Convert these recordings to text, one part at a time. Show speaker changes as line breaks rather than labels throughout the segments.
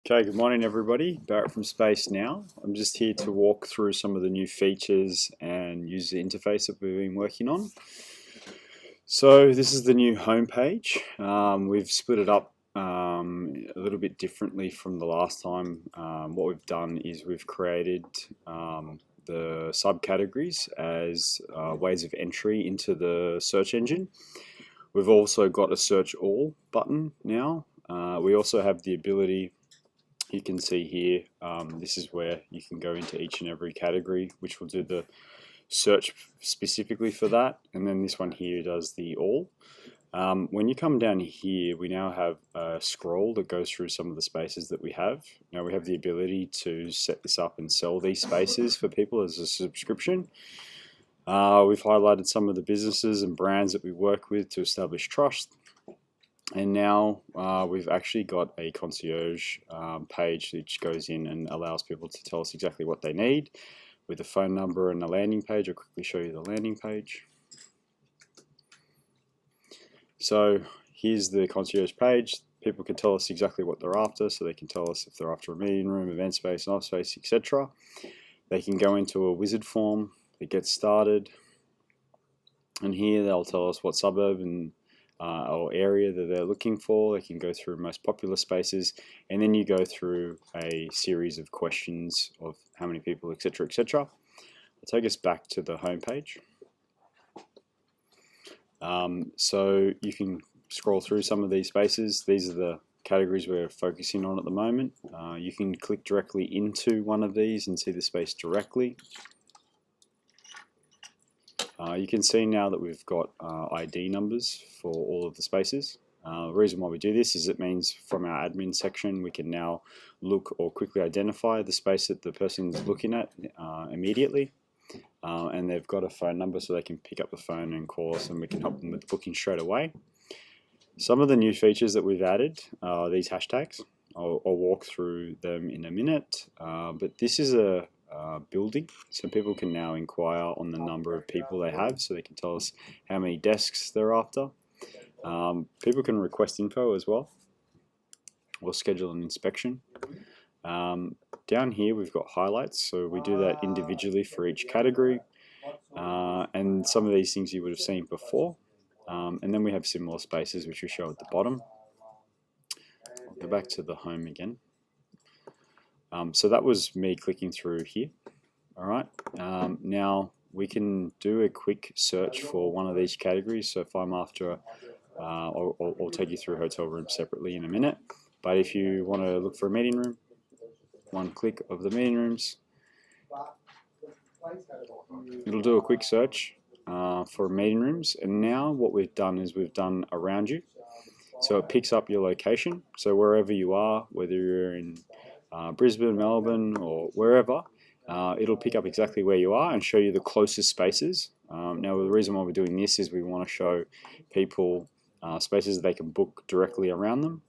Okay, good morning everybody. Barrett from Spacenow. I'm just here to walk through some of the new features and user interface that we've been working on. So this is the new homepage. We've split it up a little bit differently from the last time. What we've done is we've created the subcategories as ways of entry into the search engine. We've also got a search all button now. We also have the ability, you can see here, this is where you can go into each and every category, which will do the search specifically for that. And then this one here does the all. When you come down here, we now have a scroll that goes through some of the spaces that we have. Now we have the ability to set this up and sell these spaces for people as a subscription. We've highlighted some of the businesses and brands that we work with to establish trust. And now we've actually got a concierge page which goes in and allows people to tell us exactly what they need with a phone number and a landing page. I'll quickly show you the landing page. So here's the concierge page. People can tell us exactly what they're after, so they can tell us if they're after a meeting room, event space, office space, etc. They can go into a wizard form that gets started, and here they'll tell us what suburb and or area that they're looking for. They can go through most popular spaces, and then you go through a series of questions of how many people, etc., etc. I'll take us back to the home page. So you can scroll through some of these spaces. These are the categories we're focusing on at the moment. You can click directly into one of these and see the space directly. You can see now that we've got ID numbers for all of the spaces. The reason why we do this is it means from our admin section we can now look or quickly identify the space that the person's looking at immediately. And they've got a phone number, so they can pick up the phone and call us and we can help them with the booking straight away. Some of the new features that we've added are these hashtags. I'll walk through them in a minute, but this is a building, so people can now inquire on the number of people they have, so they can tell us how many desks they're after. People can request info as well or schedule an inspection. Down here we've got highlights, so we do that individually for each category, and some of these things you would have seen before, and then we have similar spaces which we show at the bottom. I'll go back to the home again. So that was me clicking through here. All right, now we can do a quick search for one of these categories. So if I'm after, I'll take you through hotel rooms separately in a minute, but if you want to look for a meeting room, one click of the meeting rooms, it'll do a quick search for meeting rooms. And now what we've done is we've done around you, so it picks up your location. So wherever you are, whether you're in Brisbane, Melbourne, or wherever, it'll pick up exactly where you are and show you the closest spaces. Now the reason why we're doing this is we want to show people spaces that they can book directly around them.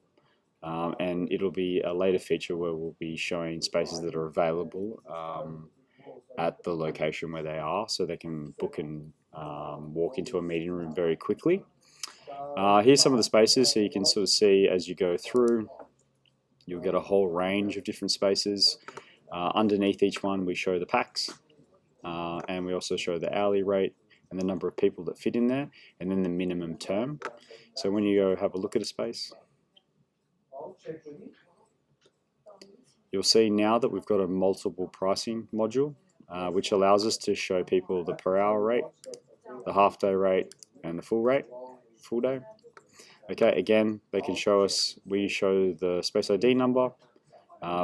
And it'll be a later feature where we'll be showing spaces that are available at the location where they are, so they can book and walk into a meeting room very quickly. Here's some of the spaces, so you can sort of see as you go through, you'll get a whole range of different spaces. Underneath each one we show the packs, and we also show the hourly rate and the number of people that fit in there, and then the minimum term. So when you go have a look at a space, you'll see now that we've got a multiple pricing module, which allows us to show people the per hour rate, the half day rate, and the full rate, full day. Okay, again, they can show us, we show the space ID number.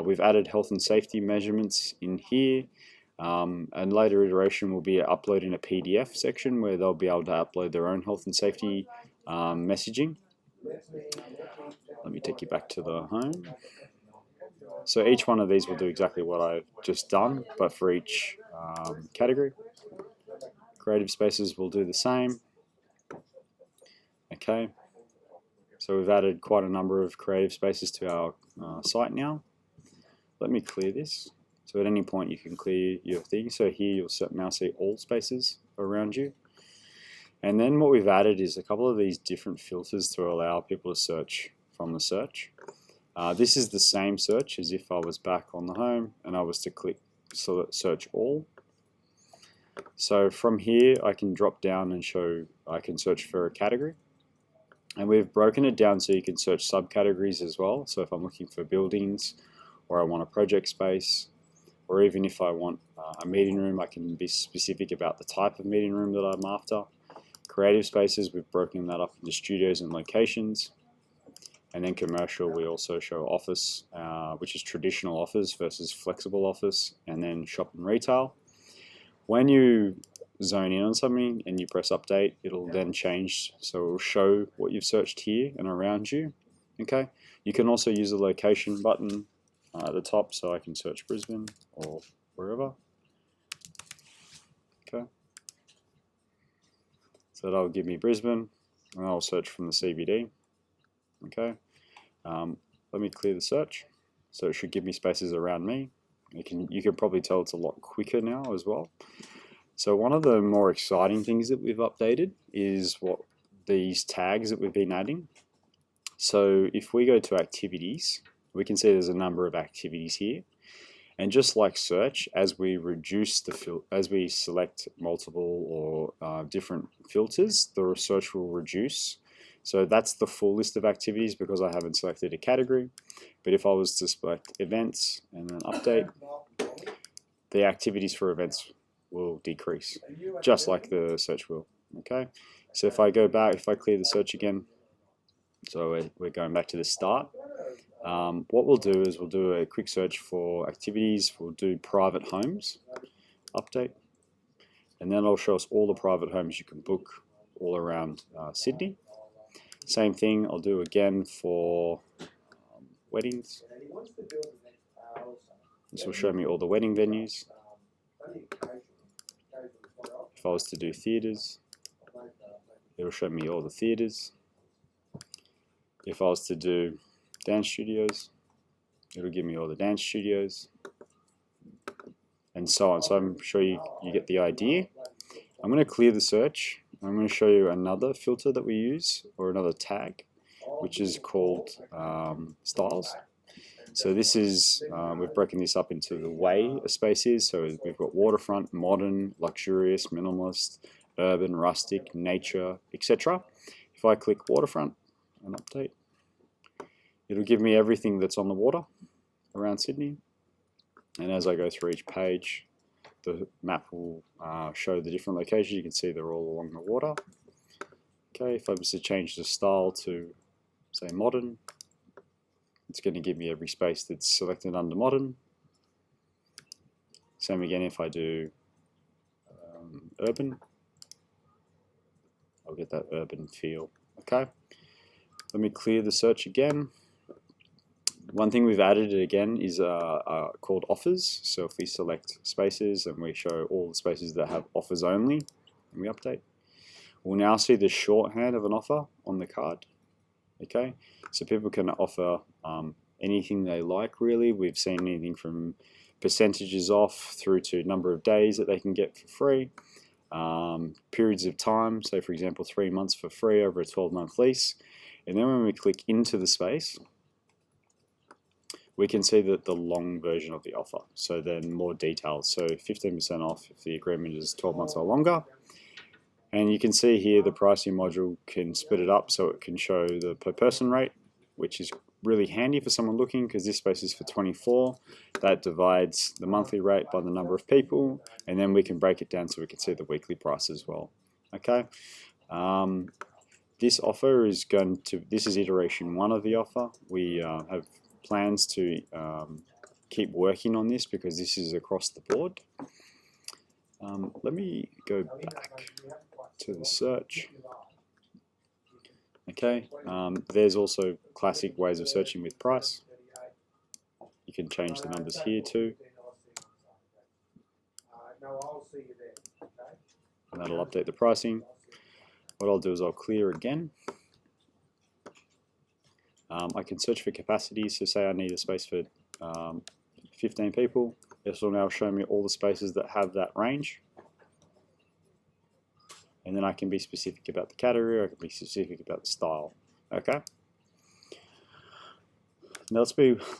We've added health and safety measurements in here. And later iteration will be uploading a PDF section where they'll be able to upload their own health and safety messaging. Let me take you back to the home. So each one of these will do exactly what I've just done, but for each category. Creative spaces will do the same. Okay, so we've added quite a number of creative spaces to our site now. Let me clear this. So at any point you can clear your thing. So here you'll now see all spaces around you. And then what we've added is a couple of these different filters to allow people to search from the search. This is the same search as if I was back on the home and I was to click search all. So from here I can drop down and show, I can search for a category, and we've broken it down so you can search subcategories as well. So if I'm looking for buildings, or I want a project space, or even if I want a meeting room, I can be specific about the type of meeting room that I'm after. Creative spaces, we've broken that up into studios and locations. And then commercial, we also show office, which is traditional office versus flexible office, and then shop and retail. When you zone in on something and you press update, it'll then change, so it'll show what you've searched here and around you. Okay, you can also use the location button at the top, so I can search Brisbane or wherever. Okay, so that'll give me Brisbane, and I'll search from the CBD. Okay, let me clear the search, so it should give me spaces around me. You can probably tell it's a lot quicker now as well. So one of the more exciting things that we've updated is what these tags that we've been adding. So if we go to activities, we can see there's a number of activities here. And just like search, as we reduce as we select multiple or different filters, the search will reduce. So that's the full list of activities because I haven't selected a category. But if I was to select events and then update, the activities for events will decrease, just like the search will. Okay, so if I go back, if I clear the search again, so we're going back to the start. What we'll do is we'll do a quick search for activities. We'll do private homes, update, and then it'll show us all the private homes you can book all around Sydney. Same thing I'll do again for weddings. This will show me all the wedding venues. If I was to do theatres, it'll show me all the theatres. If I was to do dance studios, it'll give me all the dance studios, and so on. So I'm sure you get the idea. I'm going to clear the search. I'm going to show you another filter that we use, or another tag, which is called styles. So this is, we've broken this up into the way a space is. So we've got waterfront, modern, luxurious, minimalist, urban, rustic, nature, etc. If I click waterfront and update, it'll give me everything that's on the water around Sydney. And as I go through each page, the map will show the different locations. You can see they're all along the water. Okay, if I was to change the style to, say, modern, it's going to give me every space that's selected under modern. Same again if I do urban, I'll get that urban feel. Okay, let me clear the search again. One thing we've added again is called offers. So if we select spaces and we show all the spaces that have offers only, and we update, we'll now see the shorthand of an offer on the card. Okay, so people can offer anything they like, really. We've seen anything from percentages off through to number of days that they can get for free, periods of time, so for example 3 months for free over a 12-month lease. And then when we click into the space, we can see that the long version of the offer, so then more details, so 15% off if the agreement is 12 months or longer. And you can see here the pricing module can split it up so it can show the per person rate, which is really handy for someone looking, because this space is for 24. That divides the monthly rate by the number of people, and then we can break it down so we can see the weekly price as well. Okay, this offer is this is iteration 1 of the offer. We have plans to keep working on this because this is across the board. Let me go back to the search. Okay, there's also classic ways of searching with price. You can change the numbers here too, and that'll update the pricing. What I'll do is I'll clear again. I can search for capacity, so say I need a space for 15 people. This will now show me all the spaces that have that range. And then I can be specific about the category, I can be specific about the style. Okay. Now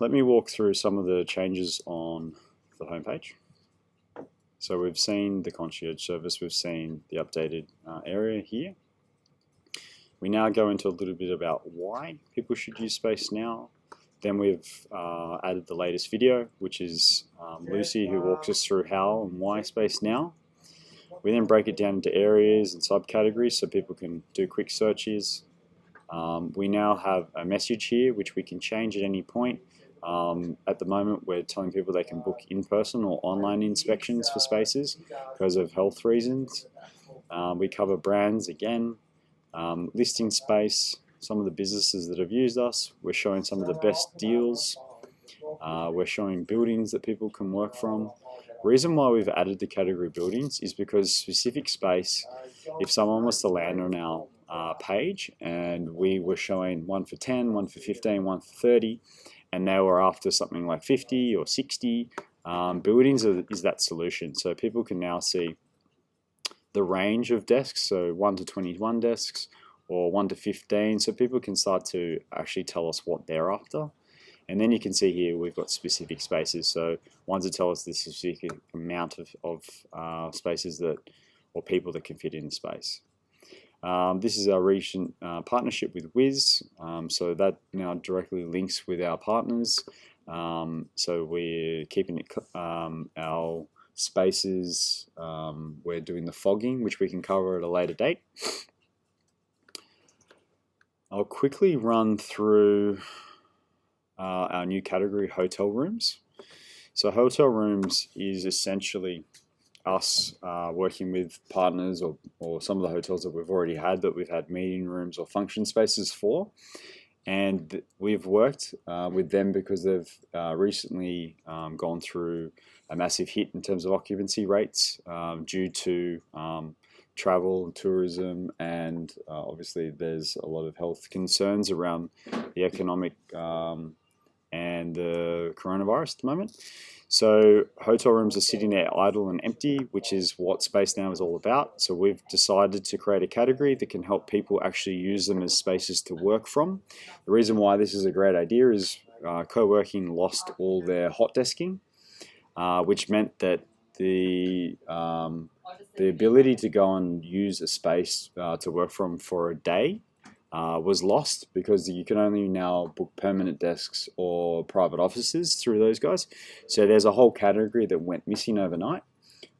let me walk through some of the changes on the homepage. So we've seen the concierge service, we've seen the updated area here. We now go into a little bit about why people should use Spacenow. Then we've added the latest video, which is Lucy, who walks us through how and why Spacenow. We then break it down into areas and subcategories so people can do quick searches. We now have a message here which we can change at any point. At the moment we're telling people they can book in-person or online inspections for spaces because of health reasons. We cover brands again, listing space, some of the businesses that have used us. We're showing some of the best deals. We're showing buildings that people can work from. Reason why we've added the category buildings is because specific space, if someone was to land on our page and we were showing one for 10, one for 15, one for 30, and they were after something like 50 or 60, buildings is that solution. So people can now see the range of desks, so 1 to 21 desks or 1 to 15, so people can start to actually tell us what they're after. And then you can see here we've got specific spaces, so ones that tell us the specific amount of spaces that, or people that can fit in the space. This is our recent partnership with Wiz, so that now directly links with our partners. So we're keeping it, our spaces, we're doing the fogging, which we can cover at a later date. I'll quickly run through our new category, hotel rooms. So hotel rooms is essentially us working with partners or some of the hotels that we've already had, that we've had meeting rooms or function spaces for. And we've worked with them because they've recently gone through a massive hit in terms of occupancy rates due to travel and tourism, and obviously there's a lot of health concerns around the economic and the coronavirus at the moment. So hotel rooms are sitting there idle and empty, which is what Spacenow is all about. So we've decided to create a category that can help people actually use them as spaces to work from. The reason why this is a great idea is co-working lost all their hot desking, which meant that the ability to go and use a space to work from for a day was lost, because you can only now book permanent desks or private offices through those guys. So there's a whole category that went missing overnight,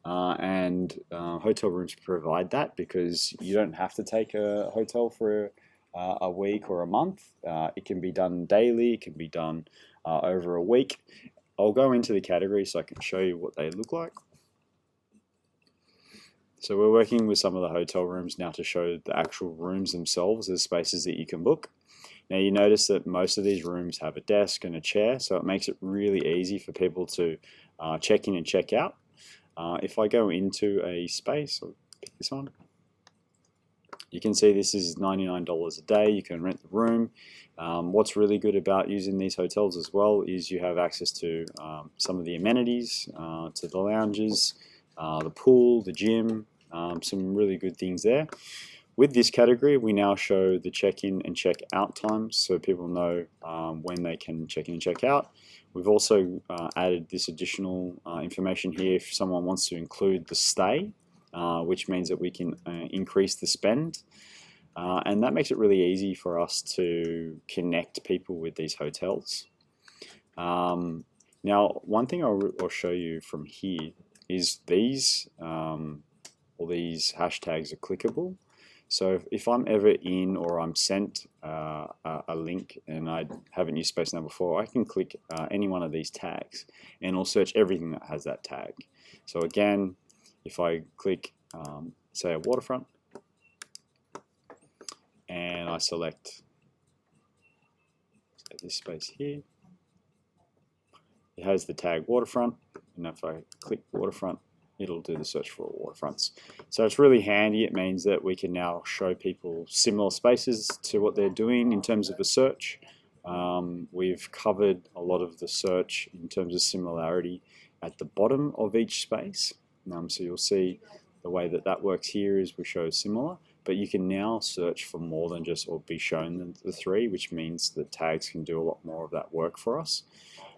and hotel rooms provide that, because you don't have to take a hotel for a week or a month. It can be done daily, it can be done over a week. I'll go into the category so I can show you what they look like. So we're working with some of the hotel rooms now to show the actual rooms themselves as spaces that you can book. Now you notice that most of these rooms have a desk and a chair, so it makes it really easy for people to check in and check out. If I go into a space, I'll pick this one, you can see this is $99 a day. You can rent the room. What's really good about using these hotels as well is you have access to some of the amenities, to the lounges, the pool, the gym, some really good things there. With this category, we now show the check-in and check-out times, so people know when they can check in and check out. We've also added this additional information here if someone wants to include the stay, which means that we can increase the spend. And that makes it really easy for us to connect people with these hotels. Now, one thing I'll show you from here is these all these hashtags are clickable. So if I'm ever in, or I'm sent a link and I haven't used Spacenow before, I can click any one of these tags and it'll search everything that has that tag. So again, if I click say a waterfront and I select this space here, it has the tag waterfront, and if I click waterfront, it'll do the search for waterfronts. So it's really handy. It means that we can now show people similar spaces to what they're doing in terms of a search. We've covered a lot of the search in terms of similarity at the bottom of each space. So you'll see the way that that works here is we show similar. but you can now search for more than just, or be shown the 3, which means that tags can do a lot more of that work for us.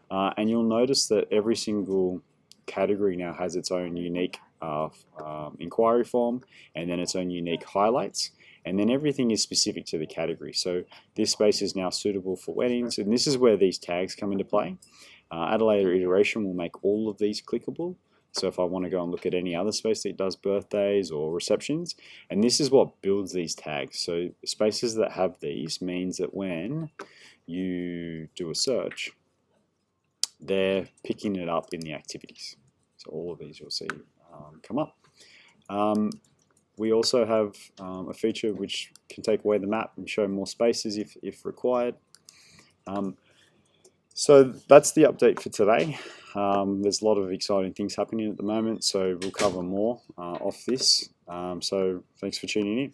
And you'll notice that every single category now has its own unique inquiry form, and then its own unique highlights, and then everything is specific to the category. So this space is now suitable for weddings, and this is where these tags come into play. At a later iteration, we'll make all of these clickable. So if I want to go and look at any other space that does birthdays or receptions, and this is what builds these tags. So spaces that have these means that when you do a search, they're picking it up in the activities. So all of these you'll see come up. We also have a feature which can take away the map and show more spaces if required. So that's the update for today. There's a lot of exciting things happening at the moment, so we'll cover more off this. So thanks for tuning in.